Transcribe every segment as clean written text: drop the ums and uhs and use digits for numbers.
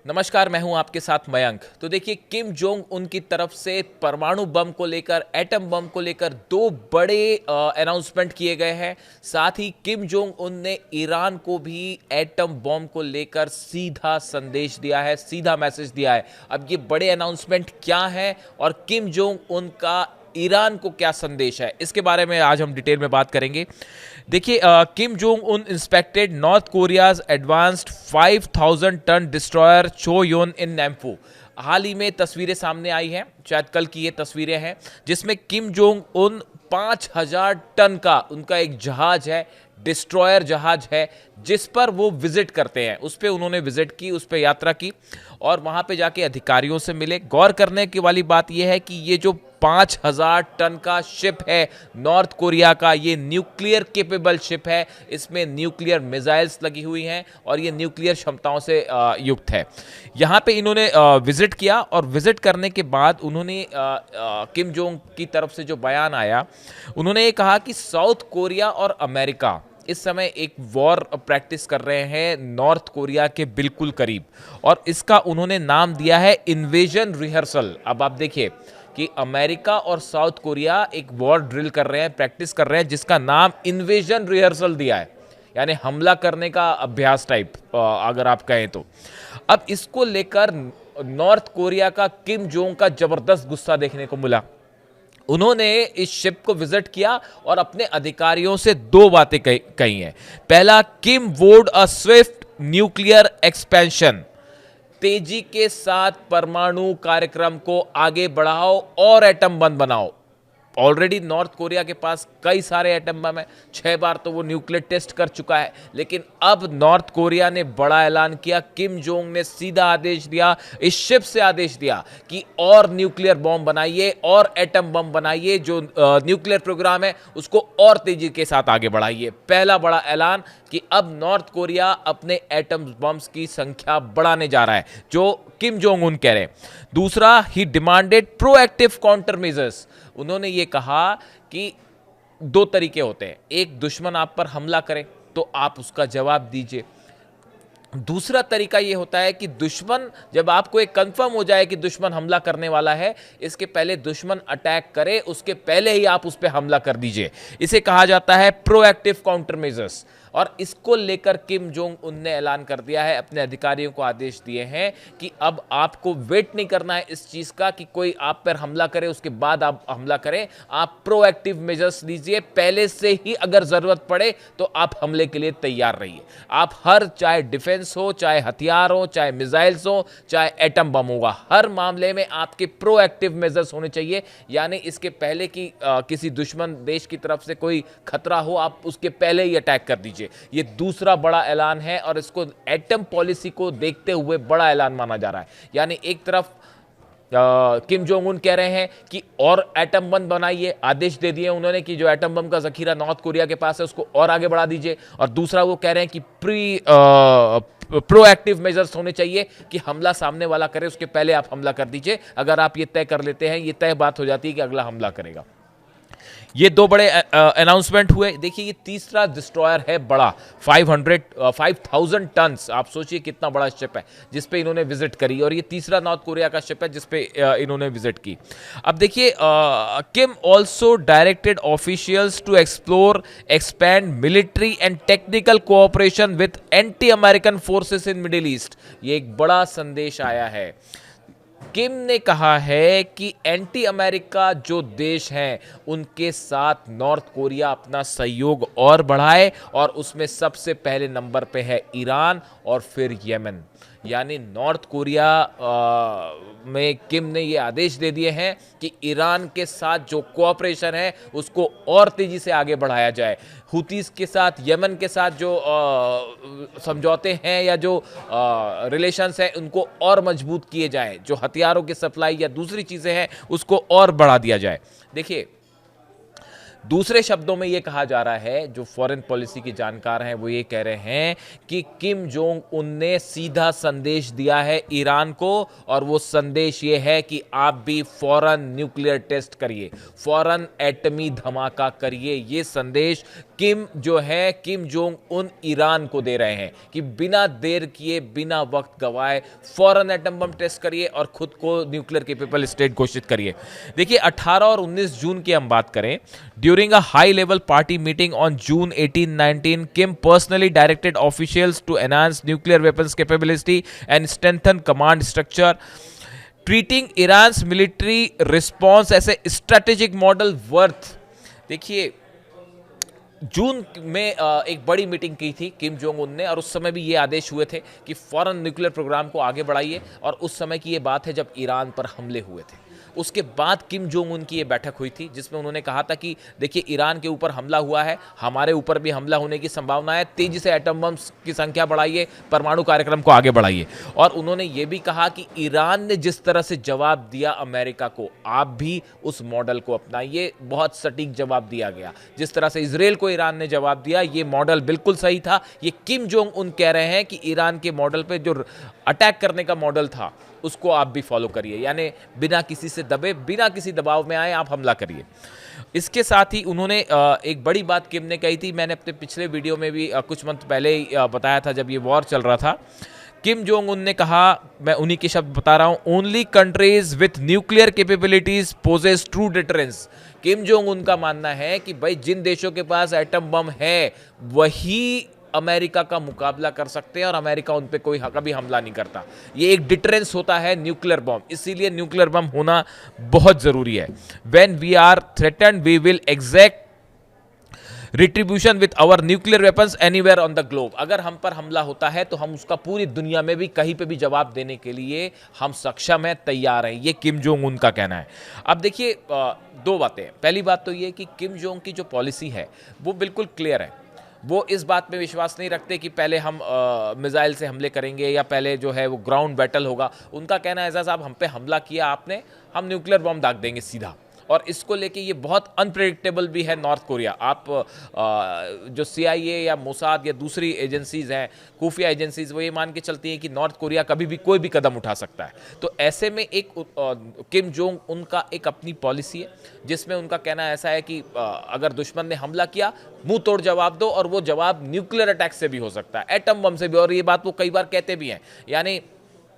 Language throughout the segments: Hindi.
नमस्कार, मैं हूं आपके साथ मयंक। तो देखिए, किम जोंग उन की तरफ से परमाणु बम को लेकर, एटम बम को लेकर दो बड़े अनाउंसमेंट किए गए हैं। साथ ही किम जोंग उन ने ईरान को भी एटम बम को लेकर सीधा संदेश दिया है, सीधा मैसेज दिया है। अब ये बड़े अनाउंसमेंट क्या है और किम जोंग उनका ईरान को क्या संदेश है, इसके बारे में आज हम डिटेल में बात करेंगे। देखिए, Kim Jong Un inspected North Korea's advanced 5000 ton destroyer Choe Hyon in Nampho. हाल ही में तस्वीरें सामने आई हैं, शायद कल की ये तस्वीरें हैं, जिसमें किम जोंग उन 5000 टन का उनका एक जहाज है, डिस्ट्रॉयर जहाज है, जिस पर वो विजिट करते हैं। उस पर उन्होंने विजिट की, उस पर यात्रा की और वहां पे जाके अधिकारियों से मिले। गौर करने की वाली बात यह है कि ये जो 5000 टन का शिप है नॉर्थ कोरिया का, ये न्यूक्लियर केपेबल शिप है। इसमें न्यूक्लियर मिसाइल्स लगी हुई हैं और ये न्यूक्लियर क्षमताओं से युक्त है। यहाँ पे इन्होंने विजिट किया और विजिट करने के बाद उन्होंने किम जोंग की तरफ से जो बयान आया, उन्होंने ये कहा कि साउथ कोरिया और अमेरिका इस समय एक वॉर प्रैक्टिस कर रहे हैं नॉर्थ कोरिया के बिल्कुल करीब, और इसका उन्होंने नाम दिया है इन्वेजन रिहर्सल। अब आप देखिए कि अमेरिका और साउथ कोरिया एक वॉर ड्रिल कर रहे हैं, प्रैक्टिस कर रहे हैं, जिसका नाम इन्वेजन रिहर्सल दिया है, यानी हमला करने का अभ्यास टाइप, अगर आप कहें तो। अब इसको लेकर नॉर्थ कोरिया का किम जोंग का जबरदस्त गुस्सा देखने को मिला। उन्होंने इस शिप को विजिट किया और अपने अधिकारियों से दो बातें कही हैं। पहला, किम वोड अ स्विफ्ट न्यूक्लियर एक्सपेंशन, तेजी के साथ परमाणु कार्यक्रम को आगे बढ़ाओ और एटम बम बनाओ। ऑलरेडी नॉर्थ कोरिया के पास कई सारे एटम बम है, 6 बार तो वो न्यूक्लियर टेस्ट कर चुका है। लेकिन अब नॉर्थ कोरिया ने बड़ा ऐलान किया। किम जोंग ने सीधा आदेश दिया, इस शिप से आदेश दिया कि और न्यूक्लियर बम बनाइए और एटम बम बनाइए, जो न्यूक्लियर प्रोग्राम है उसको और तेजी के साथ आगे बढ़ाइए। पहला बड़ा ऐलान कि अब नॉर्थ कोरिया अपने एटम बम्स की संख्या बढ़ाने जा रहा है, जो किम जोंग उन कह रहे हैं। दूसरा, ही डिमांडेड प्रोएक्टिव काउंटर मेजर्स। उन्होंने ये कहा कि दो तरीके होते हैं, एक, दुश्मन आप पर हमला करे तो आप उसका जवाब दीजिए। दूसरा तरीका यह होता है कि दुश्मन, जब आपको एक कंफर्म हो जाए कि दुश्मन हमला करने वाला है, इसके पहले दुश्मन अटैक करे, उसके पहले ही आप उस पर हमला कर दीजिए। इसे कहा जाता है प्रोएक्टिव काउंटर मेजर्स। और इसको लेकर किम जोंग उन ने ऐलान कर दिया है, अपने अधिकारियों को आदेश दिए हैं कि अब आपको वेट नहीं करना है इस चीज का कि कोई आप पर हमला करे उसके बाद आप हमला करें। आप प्रोएक्टिव मेजर्स लीजिए, पहले से ही अगर जरूरत पड़े तो आप हमले के लिए तैयार रहिए। आप हर, चाहे डिफेंस हो, चाहे हथियार हो, चाहे मिसाइल्स हो, चाहे एटम बम होगा, हर मामले में आपके प्रोएक्टिव मेजर्स होने चाहिए। यानी इसके पहले कि किसी दुश्मन देश की तरफ से कोई खतरा हो, आप उसके पहले ही अटैक कर दीजिए। ये दूसरा बड़ा ऐलान है और इसको एटम पॉलिसी को देखते हुए बड़ा ऐलान माना जा रहा है। यानी एक तरफ किम जोंग उन कह रहे हैं कि और एटम बम बनाइए, आदेश दे दिए उन्होंने कि जो एटम बम का जखीरा नॉर्थ कोरिया के पास है उसको और आगे बढ़ा दीजिए। और दूसरा, वो कह रहे हैं कि प्रोएक्टिव मेजर्स होने चाहिए कि हमला सामने वाला करे उसके पहले आप हमला कर दीजिए। अगर आप ये तय कर लेते हैं, ये तय बात हो जाती है कि अगला हमला करेगा। ये दो बड़े अनाउंसमेंट हुए। देखिए, ये तीसरा डिस्ट्रॉयर है बड़ा, 5000 टन। आप सोचिए कितना बड़ा शिप है जिस पे इन्होंने विजिट करी, और ये तीसरा नॉर्थ कोरिया का शिप है जिस पे इन्होंने विजिट की। अब देखिए, Kim also directed officials to explore, expand military and technical cooperation with anti American forces in Middle East. ये एक बड़ा संदेश आया है। किम ने कहा है कि एंटी अमेरिका जो देश हैं उनके साथ नॉर्थ कोरिया अपना सहयोग और बढ़ाए, और उसमें सबसे पहले नंबर पे है ईरान और फिर यमन। यानी नॉर्थ कोरिया में किम ने ये आदेश दे दिए हैं कि ईरान के साथ जो कोऑपरेशन है उसको और तेजी से आगे बढ़ाया जाए। हुतीस के साथ, यमन के साथ जो समझौते हैं या जो रिलेशंस हैं उनको और मजबूत किए जाएं, जो हथियारों की सप्लाई या दूसरी चीज़ें हैं उसको और बढ़ा दिया जाए। देखिए, दूसरे शब्दों में ये कहा जा रहा है, जो फॉरेन पॉलिसी के जानकार हैं वो ये कह रहे हैं कि किम जोंग उन ने सीधा संदेश दिया है ईरान को, और वो संदेश ये है कि आप भी फौरन न्यूक्लियर टेस्ट करिए, फौरन एटमी धमाका करिए। ये संदेश किम जो है, किम जोंग उन ईरान को दे रहे हैं कि बिना देर किए, बिना वक्त गवाए फौरन एटम बम टेस्ट करिए और खुद को न्यूक्लियर केपेबल स्टेट घोषित करिए। देखिए 18 और 19 जून की हम बात करें, during a high level party meeting on June 18-19, Kim personally directed officials to enhance nuclear weapons capability and strengthen command structure, treating Iran's military response as a strategic model worth. देखिए जून में एक बड़ी मीटिंग की थी किम जोंग उन ने, और उस समय भी ये आदेश हुए थे कि फौरन न्यूक्लियर प्रोग्राम को आगे बढ़ाइए, और उस समय की ये बात है जब ईरान पर हमले हुए थे। उसके बाद किम जोंग उन की ये बैठक हुई थी जिसमें उन्होंने कहा था कि देखिए ईरान के ऊपर हमला हुआ है, हमारे ऊपर भी हमला होने की संभावना है, तेजी से एटम बम्स की संख्या बढ़ाइए, परमाणु कार्यक्रम को आगे बढ़ाइए। और उन्होंने ये भी कहा कि ईरान ने जिस तरह से जवाब दिया अमेरिका को, आप भी उस मॉडल को अपनाइए। बहुत सटीक जवाब दिया गया। जिस तरह से इजराइल को ईरान ने जवाब दिया, ये मॉडल बिल्कुल सही था। ये किम जोंग उन कह रहे हैं कि ईरान के मॉडल पे जो अटैक करने का मॉडल था उसको आप भी फॉलो करिए, यानी बिना किसी से दबे, बिना किसी दबाव में आए आप हमला करिए। इसके साथ ही उन्होंने एक बड़ी बात किम ने कही थी, मैंने अपने पिछले वीडियो में भी कुछ मंथ पहले ही बताया था जब ये वॉर चल रहा था। किम जोंग उन ने कहा, मैं उन्हीं के शब्द बता रहा हूं, only countries with nuclear capabilities possess true deterrence. Kim Jong Un का मानना है कि भाई जिन देशों के पास एटम बम है वही अमेरिका का मुकाबला कर सकते हैं, और अमेरिका उन पे कोई कभी हमला नहीं करता। ये एक डिटरेंस होता है न्यूक्लियर बम, इसीलिए न्यूक्लियर बम होना बहुत जरूरी है। When we are threatened we will exact retribution with our nuclear weapons anywhere on the globe. अगर हम पर हमला होता है तो हम उसका पूरी दुनिया में भी कहीं पे भी जवाब देने के लिए हम सक्षम हैं, तैयार हैं। ये किम जोंग उन का कहना है। अब देखिए दो बातें। पहली बात तो ये कि किम जोंग की जो पॉलिसी है वो बिल्कुल क्लियर है। वो इस बात में विश्वास नहीं रखते कि पहले हम मिसाइल से हमले करेंगे या पहले जो है वो ग्राउंड बैटल होगा। उनका कहना है ऐसा, साहब हम पे हमला किया आपने, हम न्यूक्लियर बम दाग देंगे सीधा। और इसको लेके ये बहुत अनप्रेडिक्टेबल भी है नॉर्थ कोरिया। आप जो CIA या मोसाद या दूसरी एजेंसीज हैं, खुफिया एजेंसीज, वो ये मान के चलती हैं कि नॉर्थ कोरिया कभी भी कोई भी कदम उठा सकता है। तो ऐसे में एक किम जोंग उनका एक अपनी पॉलिसी है जिसमें उनका कहना ऐसा है कि अगर दुश्मन ने हमला किया, मुंह तोड़ जवाब दो, और वो जवाब न्यूक्लियर अटैक से भी हो सकता है, एटम बम से भी। और ये बात वो कई बार कहते भी हैं, यानी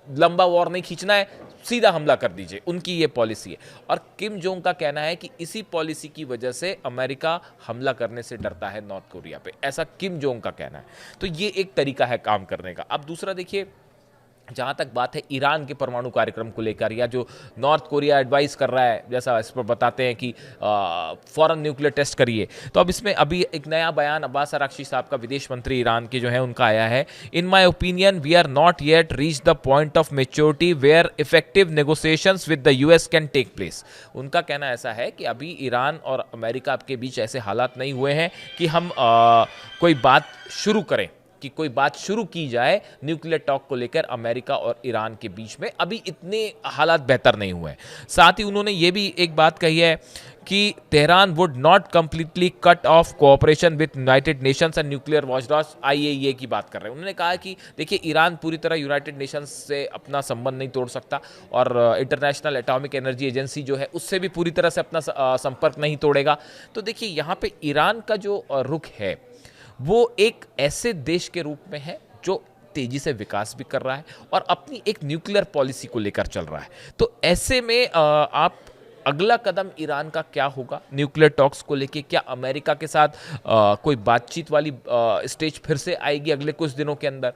लंबा वॉर नहीं खींचना है, सीधा हमला कर दीजिए, उनकी ये पॉलिसी है। और किम जोंग का कहना है कि इसी पॉलिसी की वजह से अमेरिका हमला करने से डरता है नॉर्थ कोरिया पे, ऐसा किम जोंग का कहना है। तो ये एक तरीका है काम करने का। अब दूसरा देखिए, जहाँ तक बात है ईरान के परमाणु कार्यक्रम को लेकर, या जो नॉर्थ कोरिया एडवाइस कर रहा है, जैसा इस पर बताते हैं कि फौरन न्यूक्लियर टेस्ट करिए, तो अब इसमें अभी एक नया बयान अब्बास अराक्ची साहब का, विदेश मंत्री ईरान के जो है, उनका आया है। In my opinion we are not yet reach the point of maturity where effective negotiations with the US can take place. उनका कहना ऐसा है कि अभी ईरान और अमेरिका के बीच ऐसे हालात नहीं हुए हैं कि हम कोई बात शुरू करें, कि कोई बात शुरू की जाए न्यूक्लियर टॉक को लेकर अमेरिका और ईरान के बीच में। अभी इतने हालात बेहतर नहीं हुए हैं। साथ ही उन्होंने ये भी एक बात कही है कि Tehran would not completely cut off cooperation with United Nations and nuclear watchdog IAEA की बात कर रहे हैं। उन्होंने कहा कि देखिए ईरान पूरी तरह यूनाइटेड नेशंस से अपना संबंध नहीं तोड़ सकता, और इंटरनेशनल एटॉमिक एनर्जी एजेंसी जो है उससे भी पूरी तरह से अपना संपर्क नहीं तोड़ेगा। तो देखिए यहाँ पे ईरान का जो रुख है वो एक ऐसे देश के रूप में है जो तेजी से विकास भी कर रहा है और अपनी एक न्यूक्लियर पॉलिसी को लेकर चल रहा है। तो ऐसे में आप अगला कदम ईरान का क्या होगा न्यूक्लियर टॉक्स को लेके? क्या अमेरिका के साथ कोई बातचीत वाली स्टेज फिर से आएगी अगले कुछ दिनों के अंदर?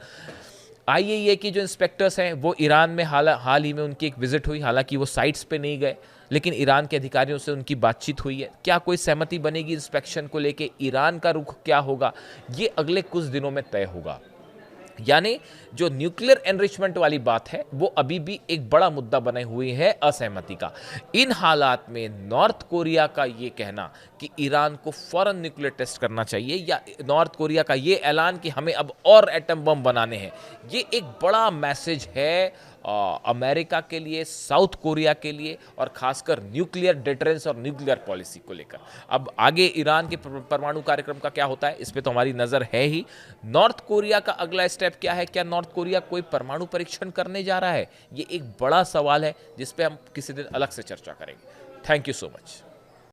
IAEA की जो इंस्पेक्टर्स हैं वो ईरान में हाल ही में उनकी एक विजिट हुई, हालांकि वो साइट्स पे नहीं गए, लेकिन ईरान के अधिकारियों से उनकी बातचीत हुई है। क्या कोई सहमति बनेगी इंस्पेक्शन को लेके? ईरान का रुख क्या होगा ये अगले कुछ दिनों में तय होगा। यानी जो न्यूक्लियर एनरिचमेंट वाली बात है वो अभी भी एक बड़ा मुद्दा बने हुई है असहमति का। इन हालात में नॉर्थ कोरिया का ये कहना कि ईरान को फौरन न्यूक्लियर टेस्ट करना चाहिए, या नॉर्थ कोरिया का ये ऐलान कि हमें अब और एटम बम बनाने हैं, ये एक बड़ा मैसेज है अमेरिका के लिए, साउथ कोरिया के लिए और खासकर न्यूक्लियर डिटरेंस और न्यूक्लियर पॉलिसी को लेकर। अब आगे ईरान के परमाणु कार्यक्रम का क्या होता है, इस पे तो हमारी नज़र है ही। नॉर्थ कोरिया का अगला स्टेप क्या है, क्या नॉर्थ कोरिया कोई परमाणु परीक्षण करने जा रहा है, ये एक बड़ा सवाल है जिस पे हम किसी दिन अलग से चर्चा करेंगे। Thank you so much.